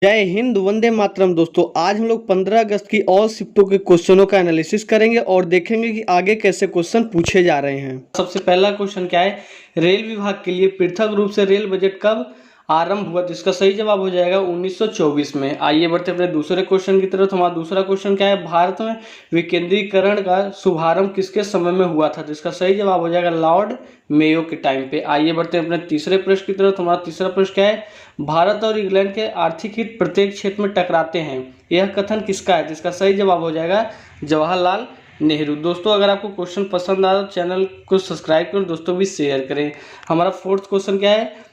जय हिंद, वंदे मातरम। दोस्तों, आज हम लोग 15 अगस्त की ऑल शिफ्टों के क्वेश्चनों का एनालिसिस करेंगे और देखेंगे कि आगे कैसे क्वेश्चन पूछे जा रहे हैं। सबसे पहला क्वेश्चन क्या है, रेल विभाग के लिए पृथक रूप से रेल बजट कब आरंभ हुआ? तो इसका सही जवाब हो जाएगा 1924 में। आइए बढ़ते अपने दूसरे क्वेश्चन की तरफ। हमारा दूसरा क्वेश्चन क्या है, भारत में विकेंद्रीकरण का शुभारंभ किसके समय में हुआ था? तो इसका सही जवाब हो जाएगा लॉर्ड मेयो के टाइम पे। आइए बढ़ते अपने तीसरे प्रश्न की तरफ। हमारा तीसरा प्रश्न क्या है, भारत और इंग्लैंड के आर्थिक हित प्रत्येक क्षेत्र में टकराते हैं, यह कथन किसका है? जिसका सही जवाब हो जाएगा जवाहरलाल नेहरू। दोस्तों, अगर आपको क्वेश्चन पसंद आए तो चैनल को सब्सक्राइब करें, दोस्तों भी शेयर करें। हमारा फोर्थ क्वेश्चन क्या है,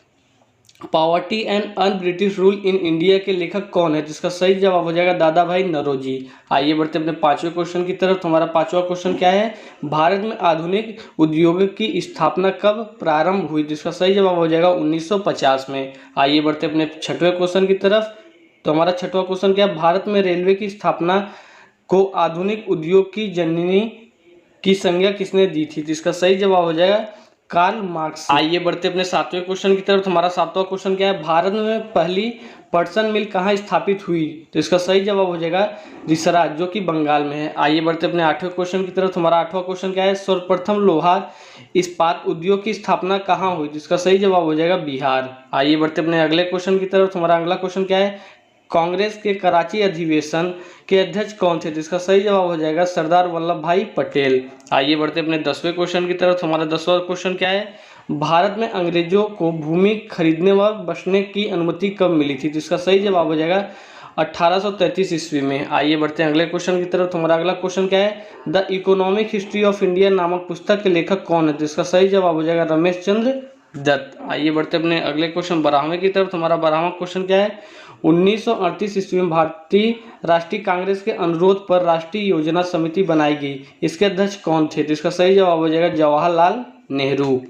poverty and un British rule in India के लेखक कौन है? जिसका सही जवाब हो जाएगा दादा भाई नौरोजी। आइए बढ़ते अपने पांचवें क्वेश्चन की तरफ। हमारा पांचवा क्वेश्चन क्या है, भारत में आधुनिक उद्योग की स्थापना कब प्रारंभ हुई? जिसका सही जवाब हो जाएगा 1950 में। आइए बढ़ते अपने छठवें क्वेश्चन की तरफ। तो हमारा छठवां क्वेश्चन क्या है, भारत में रेलवे की स्थापना को आधुनिक उद्योग की जननी की संज्ञा किसने दी थी? जिसका सही जवाब हो जाएगा कार्ल मार्क्स। आइए बढ़ते अपने सातवें क्वेश्चन की तरफ। हमारा सातवां क्वेश्चन क्या है, भारत में पहली पटसन मिल कहाँ स्थापित हुई? तो इसका सही जवाब हो जाएगा रिसरा, जो कि बंगाल में है। आइए बढ़ते अपने आठवें क्वेश्चन की तरफ। हमारा आठवां क्वेश्चन क्या है, सर्वप्रथम लोहार इस्पात उद्योग की स्थापना कहाँ हुई? जिसका सही जवाब हो जाएगा बिहार। आइए बढ़ते अपने अगले क्वेश्चन की तरफ। हमारा अगला क्वेश्चन क्या है, कांग्रेस के कराची अधिवेशन के अध्यक्ष कौन थे? जिसका सही जवाब हो जाएगा सरदार वल्लभ भाई पटेल। आइए बढ़ते अपने 10वें क्वेश्चन की तरफ। हमारा 10वां क्वेश्चन क्या है, भारत में अंग्रेजों को भूमि खरीदने व बसने की अनुमति कब मिली थी? जिसका सही जवाब हो जाएगा 1833 ईस्वी में। आइए बढ़ते हैं अगले क्वेश्चन की तरफ। हमारा अगला क्वेश्चन क्या है, the economic history of India नामक पुस्तक के लेखक कौन है? जिसका सही जवाब हो जाएगा रमेश चंद्र दत्त। आइए बढ़ते अपने अगले क्वेश्चन 12वें की तरफ। हमारा 12वां क्वेश्चन क्या है, 1938 ईस्वी में भारतीय राष्ट्रीय कांग्रेस के अनुरोध पर राष्ट्रीय योजना समिति बनाई गई, इसके अध्यक्ष कौन थे? जिसका सही जवाब हो जाएगा जवाहरलाल नेहरू।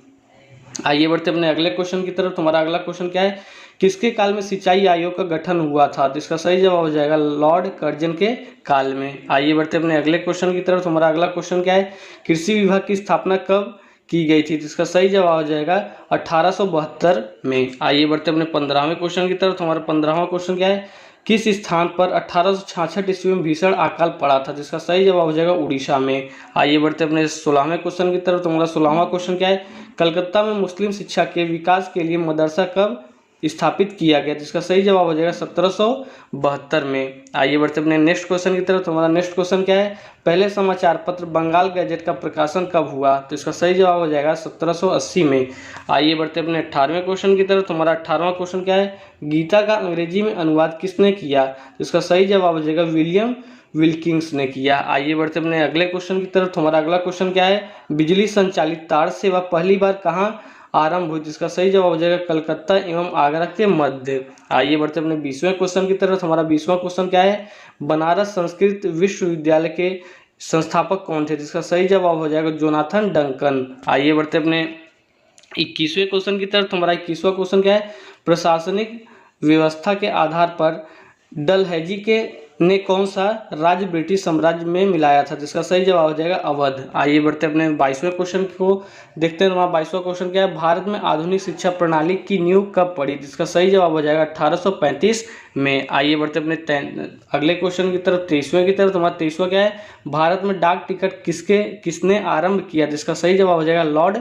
आइए बढ़ते अपने अगले क्वेश्चन की तरफ। हमारा अगला क्वेश्चन क्या है, किसके काल में सिंचाई आयोग का गठन हुआ था? जिसका सही जवाब हो जाएगा लॉर्ड कर्जन के काल में। आइए बढ़ते अपने अगले क्वेश्चन की तरफ। हमारा अगला क्वेश्चन क्या है, कृषि विभाग की स्थापना कब की गई थी? जिसका सही जवाब हो जाएगा 1872 में। आइए बढ़ते अपने 15वें क्वेश्चन की तरफ। हमारा 15वां क्वेश्चन क्या है, किस स्थान पर 1866 ईस्वी में भीषण अकाल पड़ा था? जिसका सही जवाब हो जाएगा उड़ीसा में। आइए बढ़ते अपने 16वें क्वेश्चन की तरफ। तो हमारा 16वां क्वेश्चन क्या है, कलकत्ता में मुस्लिम शिक्षा के विकास के लिए मदरसा कब स्थापित किया गया? जिसका सही जवाब हो जाएगा 1772 में। आइए बढ़ते अपने नेक्स्ट क्वेश्चन की तरफ। हमारा नेक्स्ट क्वेश्चन क्या है, पहले समाचार पत्र बंगाल गैजेट का प्रकाशन कब हुआ? तो इसका सही जवाब हो जाएगा 1780 में। आइए बढ़ते अपने 18वें क्वेश्चन की तरफ। हमारा 18वां क्वेश्चन क्या है, गीता का अंग्रेजी में अनुवाद किसने किया? तो इसका सही जवाब हो जाएगा विलियम विल्किंस ने किया। आइए बढ़ते अपने अगले क्वेश्चन की तरफ। हमारा अगला क्वेश्चन क्या है, बिजली संचालित तार सेवा पहली बार कहाँ आरंभ हुई? जिसका सही जवाब हो जाएगा कलकत्ता एवं आगरा के मध्य। आइए बढ़ते अपने 20वें क्वेश्चन की तरफ। हमारा 20वां क्वेश्चन क्या है, बनारस संस्कृत विश्वविद्यालय के संस्थापक कौन थे? जिसका सही जवाब हो जाएगा जोनाथन डंकन। आइए बढ़ते अपने 21वें क्वेश्चन की तरफ। हमारा 21वां क्वेश्चन क्या है, प्रशासनिक व्यवस्था के आधार पर डलहौजी के ने कौन सा राज्य ब्रिटिश साम्राज्य में मिलाया था? जिसका सही जवाब हो जाएगा अवध। आइए बढ़ते अपने 22वें क्वेश्चन को देखते हैं। हमारा 22वां क्वेश्चन क्या है, भारत में आधुनिक शिक्षा प्रणाली की नींव कब पड़ी? जिसका सही जवाब हो जाएगा 1835 में। आइए बढ़ते अपने अगले क्वेश्चन की तरफ, 23वें की तरफ। हमारा 23वां क्या है, भारत में डाक टिकट किसने आरंभ किया? जिसका सही जवाब हो जाएगा लॉर्ड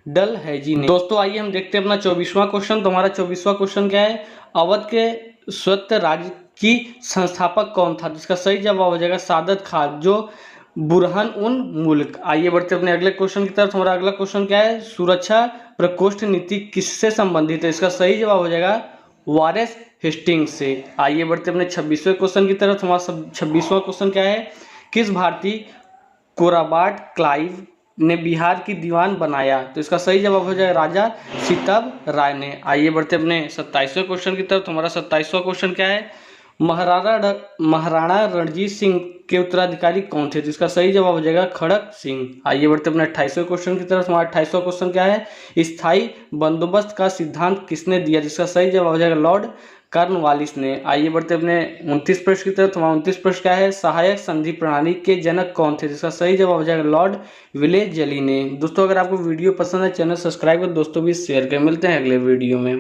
डलहौजी ने। दोस्तों, आइए हम देखते हैं अपना 24वां क्वेश्चन। तो हमारा 24वां क्वेश्चन क्या है, अवध के स्वत राज्य की संस्थापक कौन था? जिसका सही जवाब हो जाएगा सादत खान, जो बुरहान उन मुल्क। आइए बढ़ते अपने अगले क्वेश्चन की तरफ। हमारा अगला क्वेश्चन क्या है, सुरक्षा प्रकोष्ठ नीति किससे संबंधित है? इसका सही जवाब हो जाएगा वारेस हेस्टिंग्स से। आइए बढ़ते अपने 26वें क्वेश्चन की तरफ। हमारा 26वां क्वेश्चन क्या है, किस भारतीय कोराबाट क्लाइव ने बिहार की दीवान बनाया? तो इसका सही जवाब हो जाएगा राजा सीतब राय ने। आइए बढ़ते अपने 27वें क्वेश्चन की तरफ। हमारा 27वां क्वेश्चन क्या है, महाराणा रणजीत सिंह के उत्तराधिकारी कौन थे? जिसका सही जवाब हो जाएगा खड़क सिंह। आइए बढ़ते अपने 28वें क्वेश्चन की तरफ। हमारा 28वां क्वेश्चन क्या है, स्थायी बंदोबस्त का सिद्धांत किसने दिया? जिसका सही जवाब हो जाएगा लॉर्ड कॉर्नवालिस ने। आइए बढ़ते अपने 29 प्रश्न की तरफ। हमारा 29 प्रश्न क्या है, सहायक संधि प्रणाली के जनक कौन थे? जिसका सही जवाब हो जाएगा लॉर्ड विलेजली ने। दोस्तों, अगर आपको वीडियो पसंद है चैनल सब्सक्राइब कर दोस्तों भी शेयर करें। मिलते हैं अगले वीडियो में।